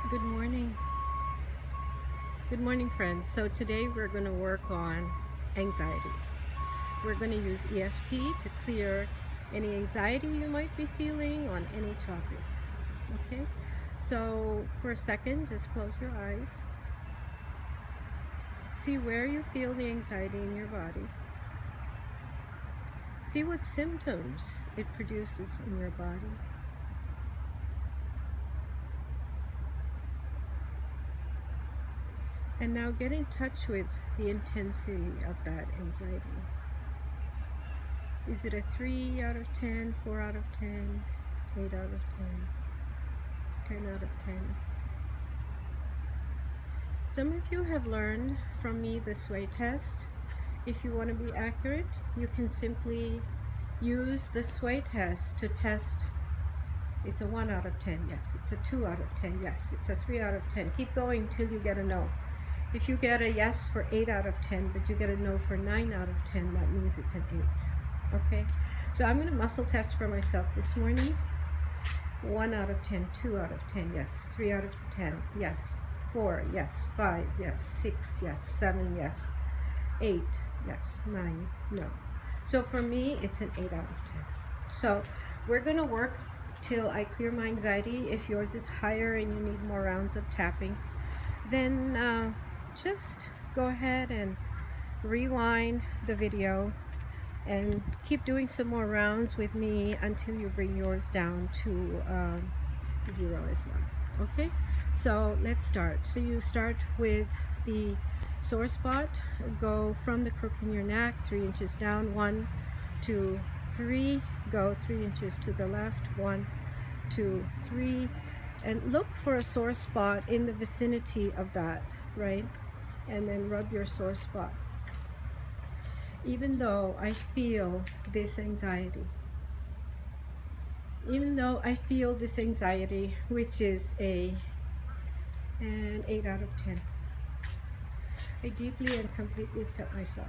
Good morning. Good morning, friends. So today we're going to work on anxiety. We're going to use EFT to clear any anxiety you might be feeling on any topic. Okay? So for a second, just close your eyes. See where you feel the anxiety in your body. See what symptoms it produces in your body. And now get in touch with the intensity of that anxiety. Is it a 3 out of 10, 4 out of 10, 8 out of 10, 10 out of 10? Some of you have learned from me the sway test. If you want to be accurate, you can simply use the sway test to test. It's a 1 out of 10, yes. It's a 2 out of 10, yes. It's a 3 out of 10. Keep going till you get a no. If you get a yes for 8 out of 10, but you get a no for 9 out of 10, that means it's an 8. Okay? So I'm going to muscle test for myself this morning. 1 out of 10, 2 out of 10, yes. 3 out of 10, yes. 4, yes. 5, yes. 6, yes. 7, yes. 8, yes. 9, no. So for me, it's an 8 out of 10. So we're going to work till I clear my anxiety. If yours is higher and you need more rounds of tapping, then just go ahead and rewind the video and keep doing some more rounds with me until you bring yours down to 0 as well. Okay, so let's start. So you start with the sore spot. Go from the crook in your neck 3 inches down. 1, 2, 3. Go 3 inches to the left. 1, 2, 3. And look for a sore spot in the vicinity of that, right? And then rub your sore spot. Even though I feel this anxiety, which is an 8 out of 10, I deeply and completely accept myself.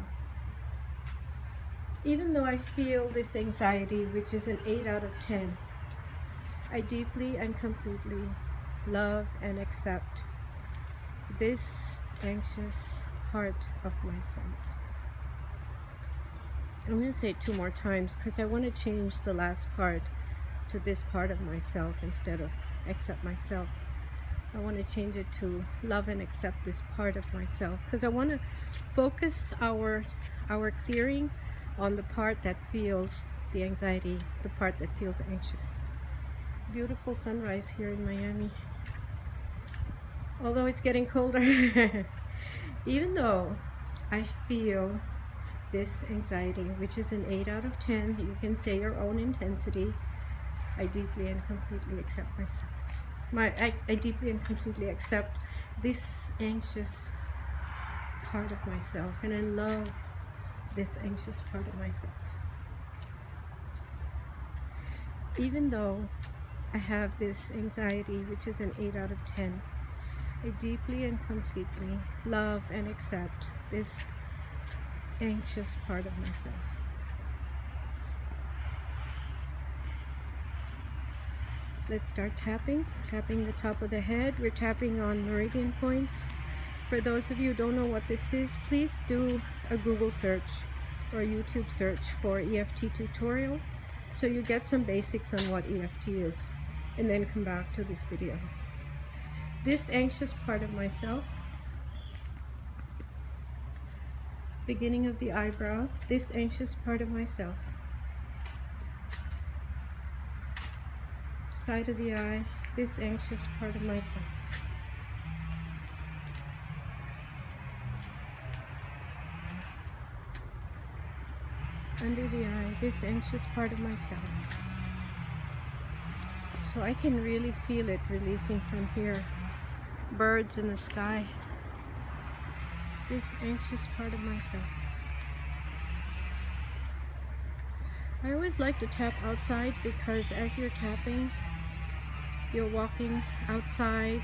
Even though I feel this anxiety, which is an 8 out of 10, I deeply and completely love and accept this anxious part of myself. I'm going to say it 2 more times because I want to change the last part to this part of myself instead of accept myself. I want to change it to love and accept this part of myself because I want to focus our clearing on the part that feels the anxiety, the part that feels anxious. Beautiful sunrise here in Miami. Although it's getting colder. Even though I feel this anxiety, which is an 8 out of 10, you can say your own intensity, I deeply and completely accept myself. I deeply and completely accept this anxious part of myself, and I love this anxious part of myself. Even though I have this anxiety, which is an 8 out of 10, I deeply and completely love and accept this anxious part of myself. Let's start tapping the top of the head. We're tapping on meridian points. For those of you who don't know what this is, please do a Google search or a YouTube search for EFT tutorial so you get some basics on what EFT is, and then come back to this video. This anxious part of myself, beginning of the eyebrow, this anxious part of myself, side of the eye, this anxious part of myself, under the eye, this anxious part of myself. So I can really feel it releasing from here. Birds in the sky. This anxious part of myself. I always like to tap outside because as you're tapping, you're walking outside,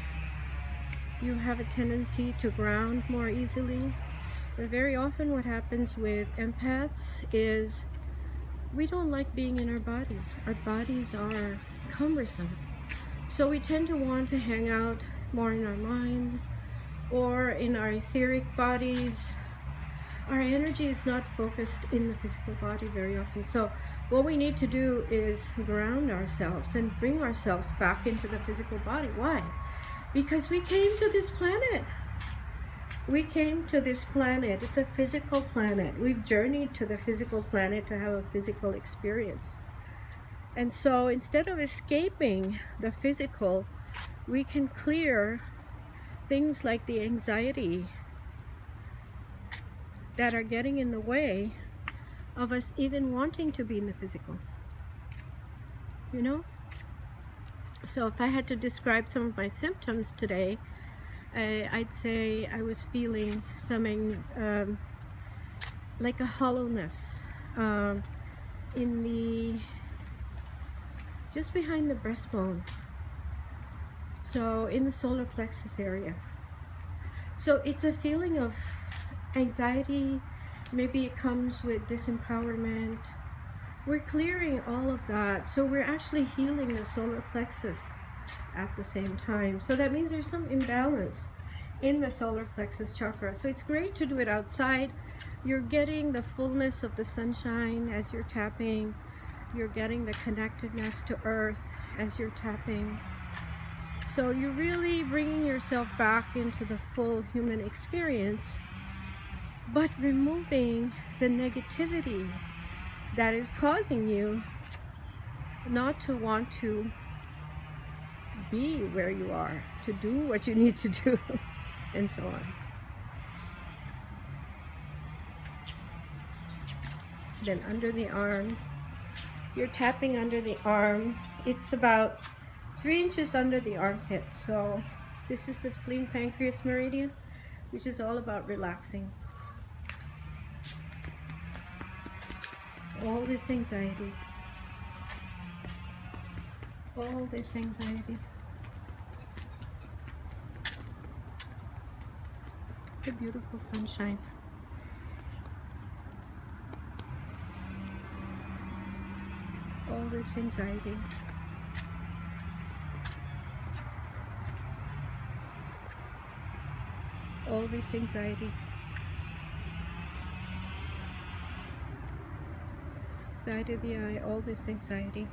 you have a tendency to ground more easily. But very often what happens with empaths is we don't like being in our bodies. Our bodies are cumbersome. So we tend to want to hang out more in our minds or in our etheric bodies. Our energy is not focused in the physical body very often. So what we need to do is ground ourselves and bring ourselves back into the physical body. Why? Because we came to this planet. We came to this planet. It's a physical planet. We've journeyed to the physical planet to have a physical experience. And so instead of escaping the physical, we can clear things like the anxiety that are getting in the way of us even wanting to be in the physical. You know? So if I had to describe some of my symptoms today, I'd say I was feeling something like a hollowness in the, just behind the breastbone. So in the solar plexus area. So it's a feeling of anxiety. Maybe it comes with disempowerment. We're clearing all of that. So we're actually healing the solar plexus at the same time. So that means there's some imbalance in the solar plexus chakra. So it's great to do it outside. You're getting the fullness of the sunshine as you're tapping. You're getting the connectedness to earth as you're tapping. So you're really bringing yourself back into the full human experience, but removing the negativity that is causing you not to want to be where you are, to do what you need to do, and so on. Then under the arm, you're tapping under the arm. It's about 3 inches under the armpit. So this is the spleen pancreas meridian, which is all about relaxing. All this anxiety. All this anxiety. The beautiful sunshine. All this anxiety. All this anxiety. Side of the eye, all this anxiety.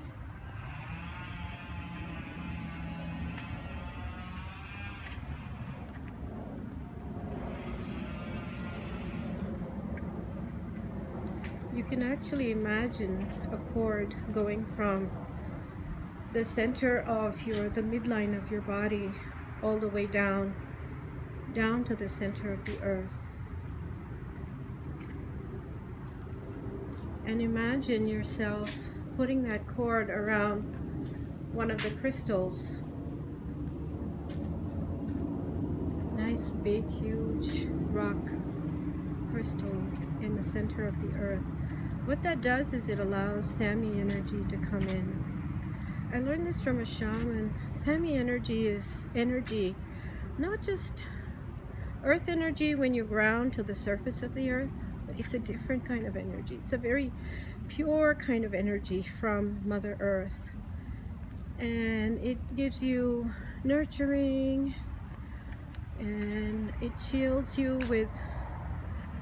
You can actually imagine a cord going from the center of the midline of your body all the way down to the center of the earth. And imagine yourself putting that cord around one of the crystals. Nice, big, huge rock crystal in the center of the earth. What that does is it allows Sami energy to come in. I learned this from a shaman. Sami energy is energy, not just earth energy when you ground to the surface of the earth. It's a different kind of energy. It's a very pure kind of energy from Mother Earth. And it gives you nurturing, and it shields you with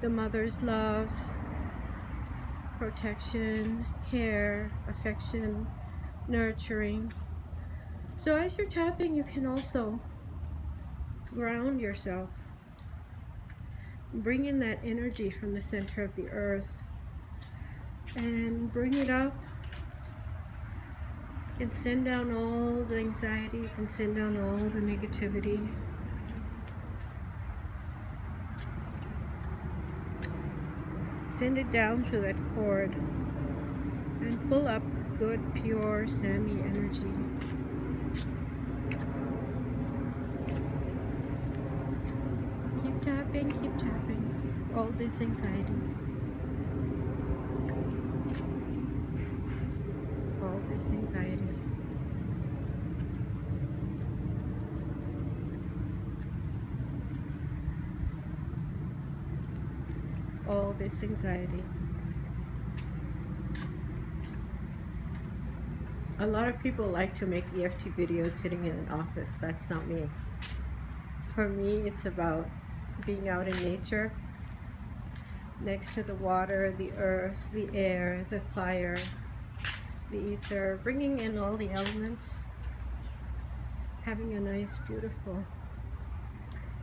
the mother's love, protection, care, affection, nurturing. So as you're tapping, you can also ground yourself. Bring in that energy from the center of the earth and bring it up and send down all the anxiety and send down all the negativity. Send it down through that cord and pull up good, pure Sami energy. Keep tapping all this anxiety, all this anxiety. All this anxiety. A lot of people like to make EFT videos sitting in an office. That's not me. For me, it's about being out in nature, next to the water, the earth, the air, the fire, the ether, bringing in all the elements, having a nice, beautiful,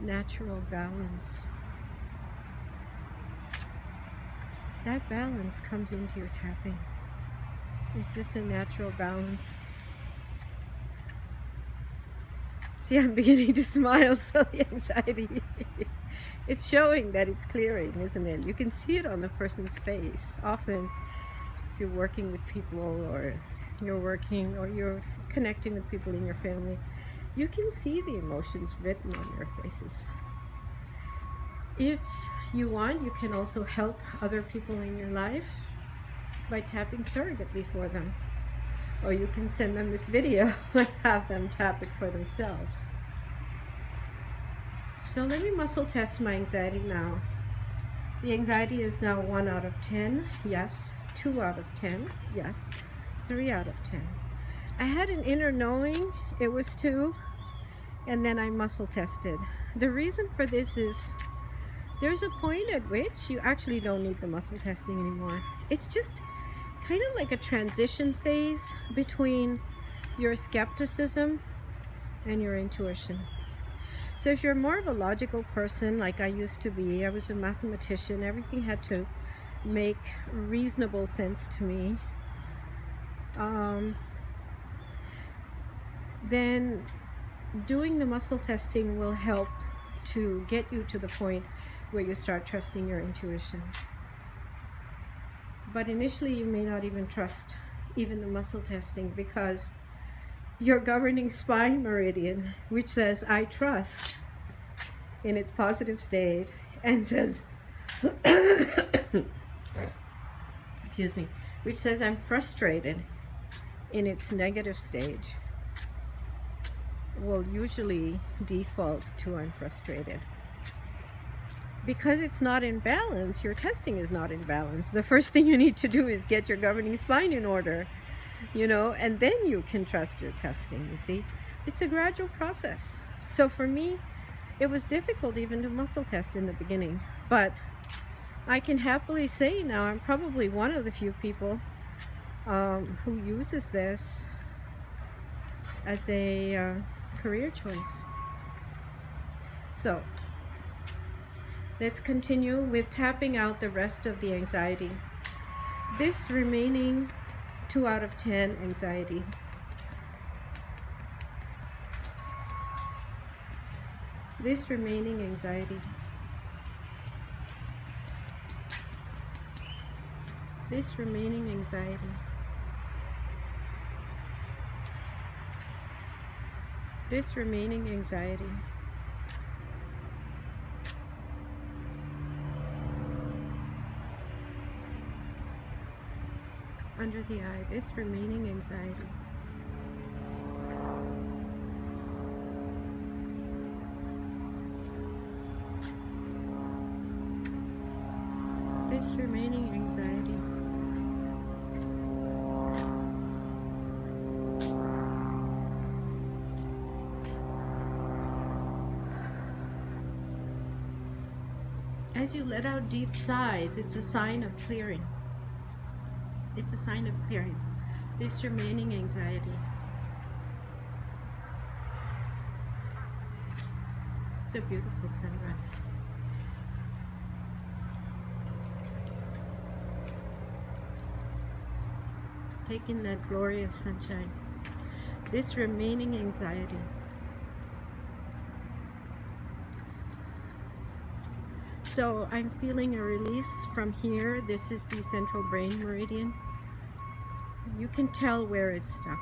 natural balance. That balance comes into your tapping. It's just a natural balance. See, I'm beginning to smile, so the anxiety, it's showing that it's clearing, isn't it? You can see it on the person's face. Often, if you're working with people, or you're connecting with people in your family, you can see the emotions written on their faces. If you want, you can also help other people in your life by tapping surrogately for them. Or you can send them this video and have them tap it for themselves. So let me muscle test my anxiety now. The anxiety is now 1 out of 10, yes. 2 out of 10, yes. 3 out of 10. I had an inner knowing it was 2, and then I muscle tested. The reason for this is there's a point at which you actually don't need the muscle testing anymore. It's just kind of like a transition phase between your skepticism and your intuition. So if you're more of a logical person like I used to be, I was a mathematician, everything had to make reasonable sense to me, then doing the muscle testing will help to get you to the point where you start trusting your intuition. But initially you may not even trust even the muscle testing, because your governing spine meridian, which says I trust in its positive state, and says excuse me, which says I'm frustrated in its negative stage, will usually default to I'm frustrated. Because it's not in balance, your testing is not in balance. The first thing you need to do is get your governing spine in order, and then you can trust your testing, you see. It's a gradual process. So for me, it was difficult even to muscle test in the beginning. But I can happily say now I'm probably one of the few people who uses this as a career choice. So let's continue with tapping out the rest of the anxiety. This remaining 2 out of 10 anxiety. This remaining anxiety. This remaining anxiety. This remaining anxiety. Under the eye, this remaining anxiety. This remaining anxiety. As you let out deep sighs, it's a sign of clearing. It's a sign of clearing. This remaining anxiety. The beautiful sunrise. Taking that glorious sunshine. This remaining anxiety. So I'm feeling a release from here. This is the central brain meridian. You can tell where it's stuck.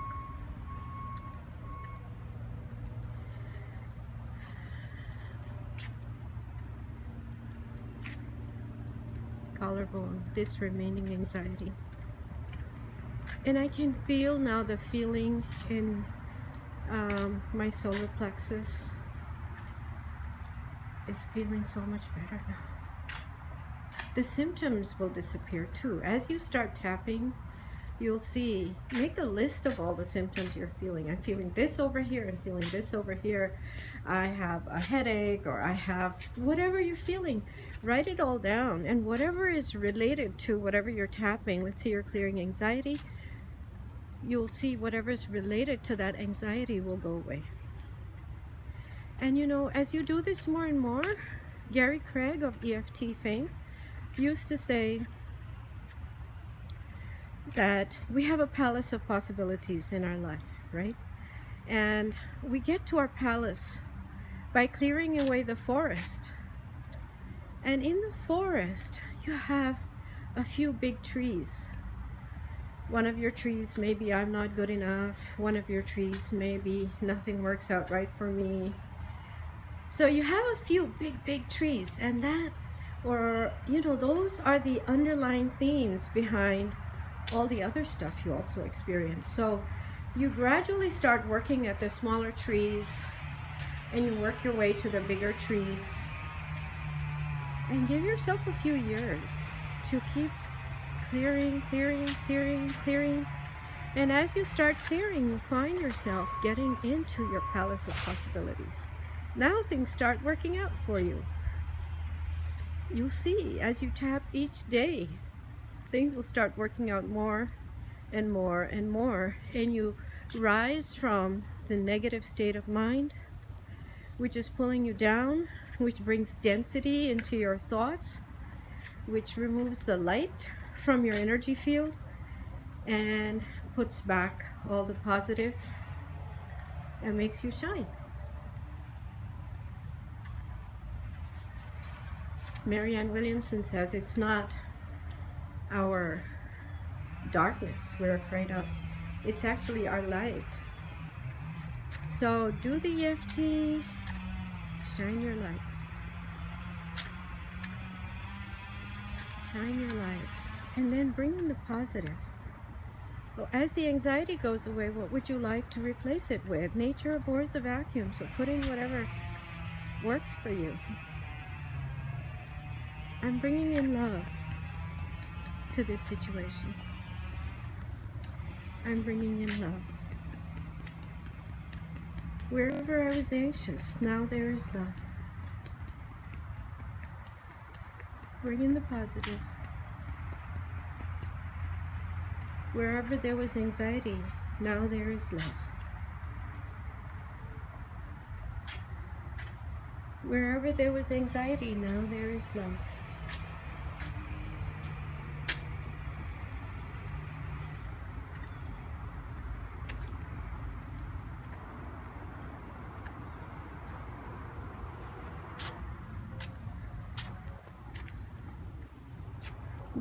Collarbone, this remaining anxiety. And I can feel now the feeling in my solar plexus is feeling so much better now. The symptoms will disappear too. As you start tapping, you'll see, make a list of all the symptoms you're feeling. I'm feeling this over here, I'm feeling this over here, I have a headache, or I have whatever you're feeling. Write it all down, and whatever is related to whatever you're tapping, let's say you're clearing anxiety, you'll see whatever is related to that anxiety will go away. And you know, as you do this more and more, Gary Craig of EFT fame used to say that we have a palace of possibilities in our life, right? And we get to our palace by clearing away the forest. And in the forest, you have a few big trees. One of your trees may be I'm not good enough. One of your trees may be nothing works out right for me. So you have a few big trees, and that, or you know, those are the underlying themes behind all the other stuff you also experience. So you gradually start working at the smaller trees, and you work your way to the bigger trees, and give yourself a few years to keep clearing. And as you start clearing, you find yourself getting into your palace of possibilities. Now things start working out for you. You'll see as you tap each day, things will start working out more and more and more, and you rise from the negative state of mind, which is pulling you down, which brings density into your thoughts, which removes the light from your energy field and puts back all the positive and makes you shine. Marianne Williamson says it's not our darkness we're afraid of, it's actually our light. So do the EFT, shine your light. Shine your light, and then bring in the positive. Well, as the anxiety goes away, what would you like to replace it with? Nature abhors a vacuum, so put in whatever works for you. I'm bringing in love to this situation. I'm bringing in love. Wherever I was anxious, now there is love. Bring in the positive. Wherever there was anxiety, now there is love. Wherever there was anxiety, now there is love.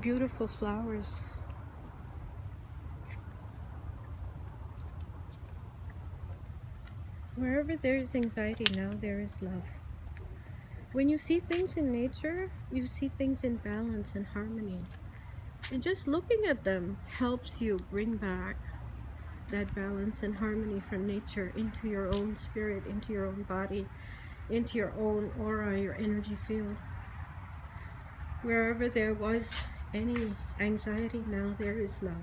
Beautiful flowers. Wherever there is anxiety, now there is love. When you see things in nature, you see things in balance and harmony. And just looking at them helps you bring back that balance and harmony from nature into your own spirit, into your own body, into your own aura, your energy field. Wherever there was any anxiety, now there is love.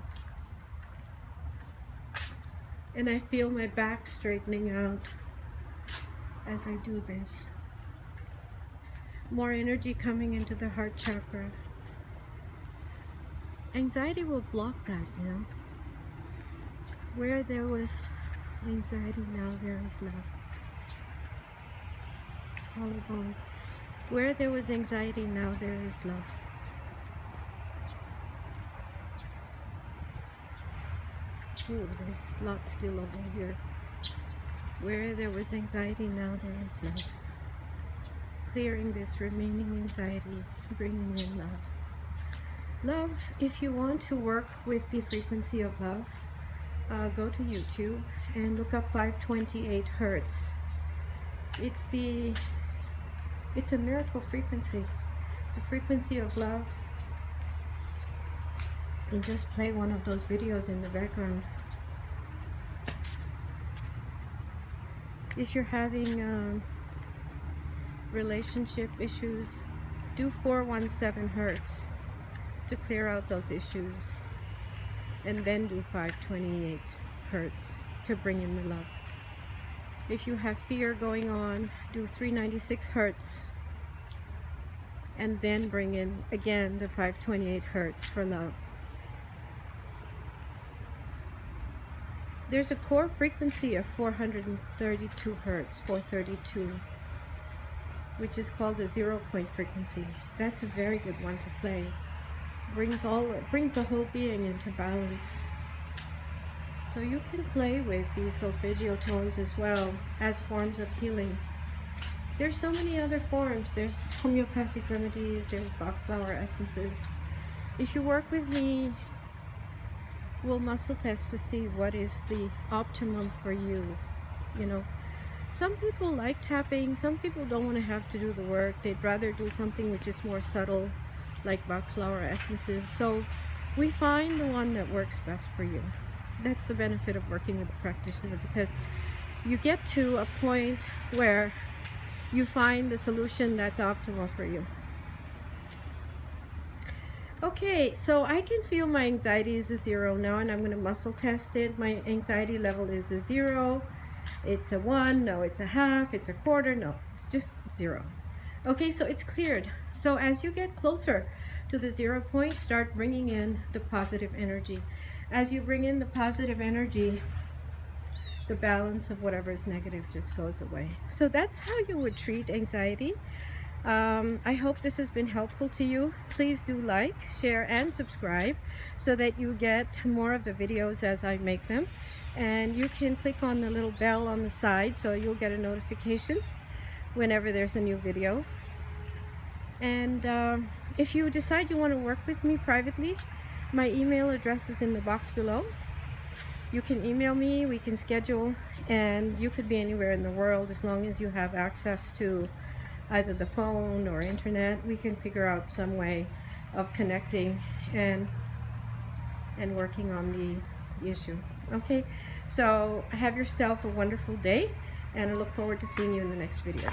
And I feel my back straightening out as I do this. More energy coming into the heart chakra. Anxiety will block that, you know. Where there was anxiety, now there is love. Collarbone. Where there was anxiety, now there is love. Ooh, there's lots still over here. Where there was anxiety, now there is love. Clearing this remaining anxiety, bringing in love. Love, if you want to work with the frequency of love, go to YouTube and look up 528 Hertz. It's a miracle frequency. It's a frequency of love. And just play one of those videos in the background. If you're having relationship issues, do 417 Hertz to clear out those issues. and then do 528 hertz to bring in the love. If you have fear going on, do 396 hertz and then bring in again the 528 hertz for love. There's a core frequency of 432 hertz, 432, which is called a 0-point frequency. That's a very good one to play. Brings the whole being into balance. So you can play with these solfeggio tones as well as forms of healing. There's so many other forms. There's homeopathic remedies, there's Bach flower essences. If you work with me, we'll muscle test to see what is the optimum for you. You know, some people like tapping, some people don't want to have to do the work. They'd rather do something which is more subtle, like Bach flower essences. So we find the one that works best for you. That's the benefit of working with a practitioner, because you get to a point where you find the solution that's optimal for you. Okay, so I can feel my anxiety is a 0 now, and I'm going to muscle test it. My anxiety level is a 0. It's a 1. No, it's a half. It's a quarter. No, it's just 0. Okay, so it's cleared. So as you get closer to the 0 point, start bringing in the positive energy. As you bring in the positive energy, the balance of whatever is negative just goes away. So that's how you would treat anxiety. I hope this has been helpful to you. Please do like, share, and subscribe so that you get more of the videos as I make them. And you can click on the little bell on the side so you'll get a notification whenever there's a new video. And if you decide you want to work with me privately, my email address is in the box below. You can email me, we can schedule, and you could be anywhere in the world as long as you have access to either the phone or internet. We can figure out some way of connecting and working on the issue. Okay, so have yourself a wonderful day, and I look forward to seeing you in the next video.